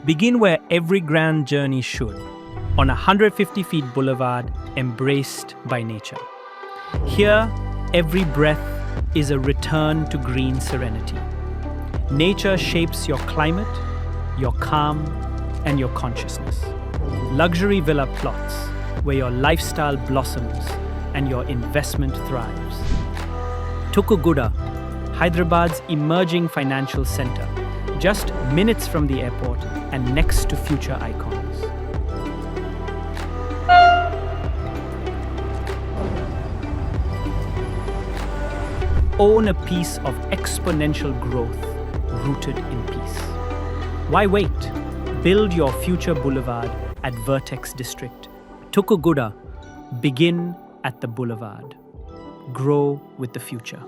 Begin where every grand journey should, on a 150 feet boulevard embraced by nature. Here, every breath is a return to green serenity. Nature shapes your climate, your calm, and your consciousness. Luxury villa plots, where your lifestyle blossoms and your investment thrives. Tukuguda, Hyderabad's emerging financial center, just minutes from the airport and next to future icons. Own a piece of exponential growth rooted in peace. Why wait? Build your future boulevard at Vertex District. Tukuguda, begin at the boulevard. Grow with the future.